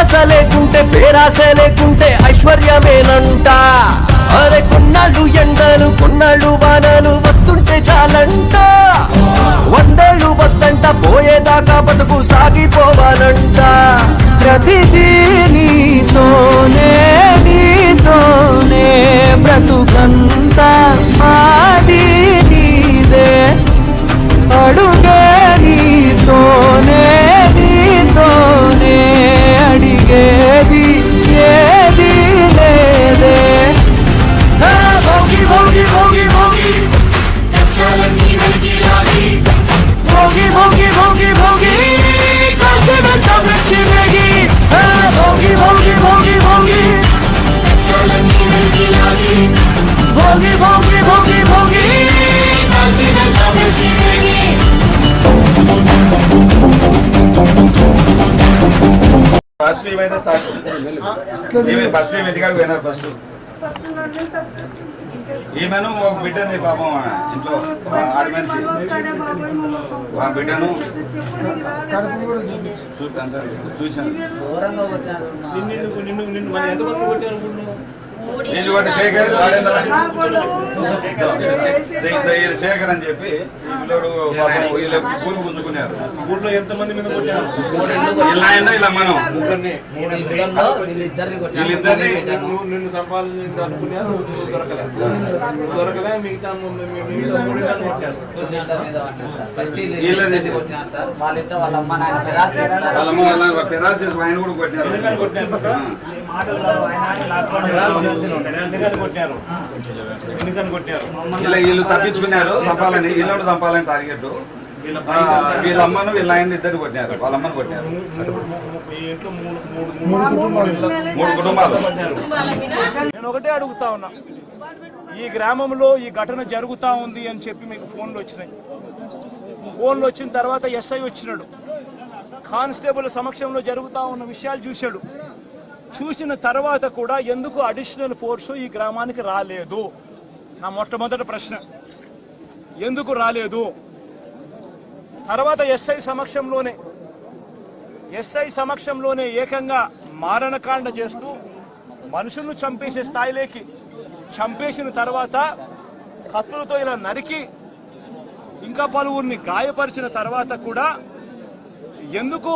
ధ్యాస లేకుంటే పేరాస లేకుంటే ఐశ్వర్యమేనంట. అరే కొన్నాళ్ళు ఎండలు కొన్నాళ్ళు వానలు వస్తుంటే చాలంట. 100 ఏళ్ళు వద్దంట, పోయేదాకా బతుకు సాగిపోవాలంట. ప్రతిదీ నీతోనే నీతోనే బ్రతుకంతా మాది నీదే. అడుగే నీతోనే నీతోనే అడిగేది ఏది లేదే. భోగి భోగి భోగి భోగి భోగి భోగి భోగి భోగి కాల్చినంత మెచ్చినగి. భోగి భోగి భోగి భోగి భోగి భోగి భోగి భోగి కాల్చినంత మెచ్చినగి. ఫస్ట్ ఏమైతే స్టార్ట్ ఫస్ట్ ఎదిగాడు పోయినారు. ఫస్ట్ ఈమెను ఒక బిడ్డని పాపం ఇంట్లో ఆడి మనిషి ఆ బిడ్డను చూశాను. నిన్ను బట్టి శేఖర్ శేఖర్ అని చెప్పి వీళ్ళు పాపం వీళ్ళు కూలి గుంజుకున్నారు. ఊళ్ళో ఎంతమంది మీద కొట్టారు? ఇలా మనం వీళ్ళిద్దరిని నిన్ను సంపాదించాలనుకున్నారు. దొరకలే మిగతా ఫిరాజ్ చేసి ఆయన కూడా కొట్టినారు. వీళ్ళు తప్పించుకున్నారు చంపాలని, ఇల్లు చంపాలని టార్గెట్. వీళ్ళ అమ్మను వీళ్ళ ఆయన ఇద్దరు కొట్టినారు. వాళ్ళ అమ్మను కొట్టినారు. 3 కుటుంబాలు. నేను ఒకటే అడుగుతా ఉన్నా, ఈ గ్రామంలో ఈ ఘటన జరుగుతా ఉంది అని చెప్పి మీకు ఫోన్లు వచ్చినాయి. ఫోన్లు వచ్చిన తర్వాత ఎస్ఐ వచ్చినాడు. కానిస్టేబుల్ సమక్షంలో జరుగుతా ఉన్న విషయాలు చూశాడు. చూసిన తర్వాత కూడా ఎందుకు అడిషనల్ ఫోర్సు ఈ గ్రామానికి రాలేదు? నా మొట్టమొదటి ప్రశ్న, ఎందుకు రాలేదు? తర్వాత ఎస్ఐ సమక్షంలోనే ఏకంగా మారణకాండ చేస్తూ మనుషులను చంపేసే స్థాయిలోకి చంపేసిన తర్వాత కత్తులతో ఇలా నరికి ఇంకా పలువురిని గాయపరిచిన తర్వాత కూడా ఎందుకు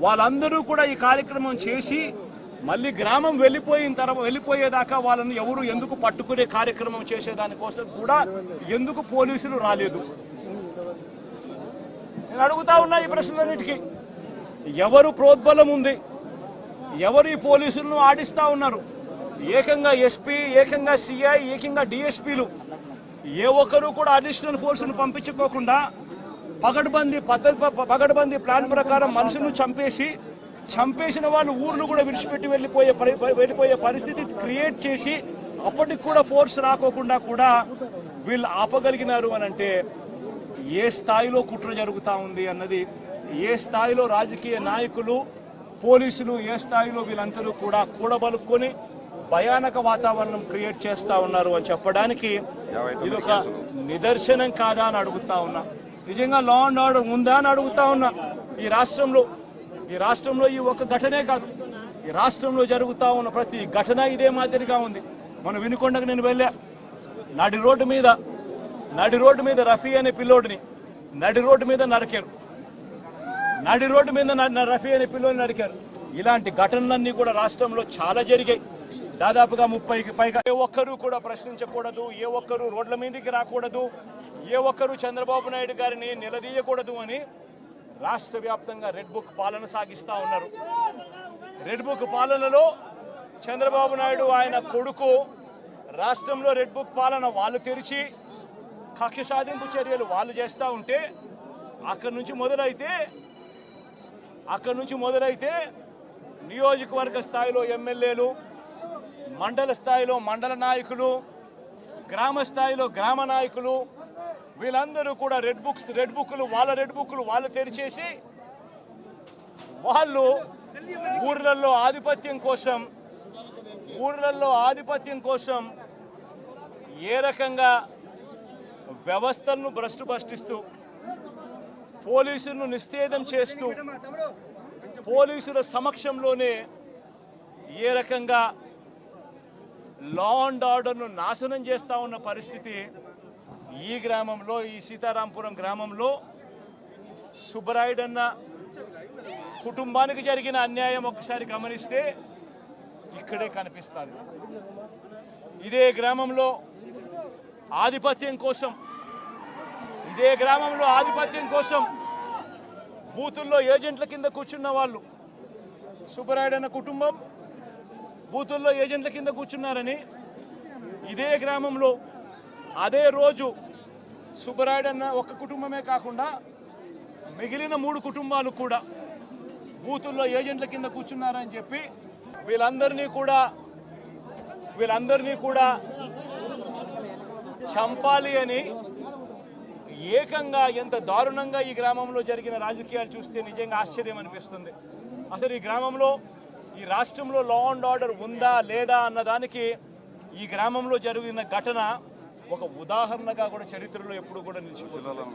వాళ్ళందరూ కూడా ఈ కార్యక్రమం చేసి మళ్ళీ గ్రామం వెళ్ళిపోయేదాకా వాళ్ళని ఎవరు ఎందుకు పట్టుకునే కార్యక్రమం చేసేదానికోసం కూడా ఎందుకు పోలీసులు రాలేదు? నేను అడుగుతా ఉన్నా ఈ ప్రశ్నలన్నిటికీ. ఎవరు ప్రోద్బలం ఉంది? ఎవరు ఈ పోలీసులను ఆడిస్తా ఉన్నారు? ఏకంగా ఎస్పీ, ఏకంగా సిఐ, ఏకంగా డిఎస్పీలు ఏ ఒక్కరూ కూడా అడిషనల్ ఫోర్సును పంపించుకోకుండా పగడ్బందీ ప్లాన్ ప్రకారం మనుషులను చంపేసిన వాళ్ళు ఊర్లు కూడా విడిచిపెట్టి వెళ్ళిపోయే పరిస్థితి క్రియేట్ చేసి అప్పటికి కూడా ఫోర్స్ రాకోకుండా కూడా వీళ్ళు ఆపగలిగినారు అని అంటే ఏ స్థాయిలో కుట్ర జరుగుతూ ఉంది అన్నది, ఏ స్థాయిలో రాజకీయ నాయకులు, పోలీసులు, ఏ స్థాయిలో వీళ్ళందరూ కూడా కూడబలుక్కొని భయానక వాతావరణం క్రియేట్ చేస్తా ఉన్నారు అని చెప్పడానికి ఇదొక నిదర్శనం కాదా అని అడుగుతా ఉన్నా. నిజంగా లా అండ్ ఆర్డర్ ఉందా అని అడుగుతా ఉన్నా. ఈ రాష్ట్రంలో ఈ ఒక్క ఘటనే కాదు, ఈ రాష్ట్రంలో జరుగుతా ఉన్న ప్రతి ఘటన ఇదే మాదిరిగా ఉంది. మనం వినుకొండకు నేను వెళ్ళా, నడి రోడ్డు మీద రఫీ అనే పిల్లోడిని నడి రోడ్డు మీద నరికారు. రఫీ అనే పిల్లోడిని నరికారు. ఇలాంటి ఘటనలన్నీ కూడా రాష్ట్రంలో చాలా జరిగాయి. దాదాపుగా 30కి పైగా. ఏ ఒక్కరూ కూడా ప్రశ్నించకూడదు, ఏ ఒక్కరూ రోడ్ల మీదకి రాకూడదు, ఏ ఒక్కరూ చంద్రబాబు నాయుడు గారిని నిలదీయకూడదు అని రాష్ట్ర వ్యాప్తంగా రెడ్ బుక్ పాలన సాగిస్తా ఉన్నారు. రెడ్ బుక్ పాలనలో చంద్రబాబు నాయుడు ఆయన కొడుకు రాష్ట్రంలో రెడ్ బుక్ పాలన వాళ్ళు తెరిచి కక్ష సాధింపు చర్యలు వాళ్ళు చేస్తూ ఉంటే అక్కడి నుంచి మొదలైతే నియోజకవర్గ స్థాయిలో ఎమ్మెల్యేలు, మండల స్థాయిలో మండల నాయకులు, గ్రామ స్థాయిలో గ్రామ నాయకులు వీళ్ళందరూ కూడా రెడ్ బుక్లు వాళ్ళు తెరిచేసి వాళ్ళు ఊర్లలో ఆధిపత్యం కోసం ఏ రకంగా వ్యవస్థలను భ్రష్టిస్తూ పోలీసులను నిస్తేదం చేస్తూ పోలీసుల సమక్షంలోనే ఏ రకంగా లా అండ్ ఆర్డర్ను నాశనం చేస్తూ ఉన్న పరిస్థితి ఈ గ్రామంలో, ఈ సీతారాంపురం గ్రామంలో సుబ్బరాయుడన్న కుటుంబానికి జరిగిన అన్యాయం ఒక్కసారి గమనిస్తే ఇక్కడే కనిపిస్తుంది. ఇదే గ్రామంలో ఆధిపత్యం కోసం బూతుల్లో ఏజెంట్ల కింద కూర్చున్న వాళ్ళు, సుబ్బరాయుడన్న కుటుంబం బూతుల్లో ఏజెంట్ల కింద కూర్చున్నారని ఇదే గ్రామంలో అదే రోజు సుబ్బరాయుడన్న ఒక్క కుటుంబమే కాకుండా మిగిలిన 3 కుటుంబాలు కూడా బూతుల్లో ఏజెంట్ల కింద కూర్చున్నారని చెప్పి వీళ్ళందరినీ కూడా చంపాలి అని ఏకంగా ఎంత దారుణంగా ఈ గ్రామంలో జరిగిన రాజకీయాలు చూస్తే నిజంగా ఆశ్చర్యం అనిపిస్తుంది. అసలు ఈ గ్రామంలో, ఈ రాష్ట్రంలో లా అండ్ ఆర్డర్ ఉందా లేదా అన్నదానికి ఈ గ్రామంలో జరిగిన ఘటన ఒక ఉదాహరణగా కూడా చరిత్రలో ఎప్పుడు కూడా నిలిచిపోతుంది.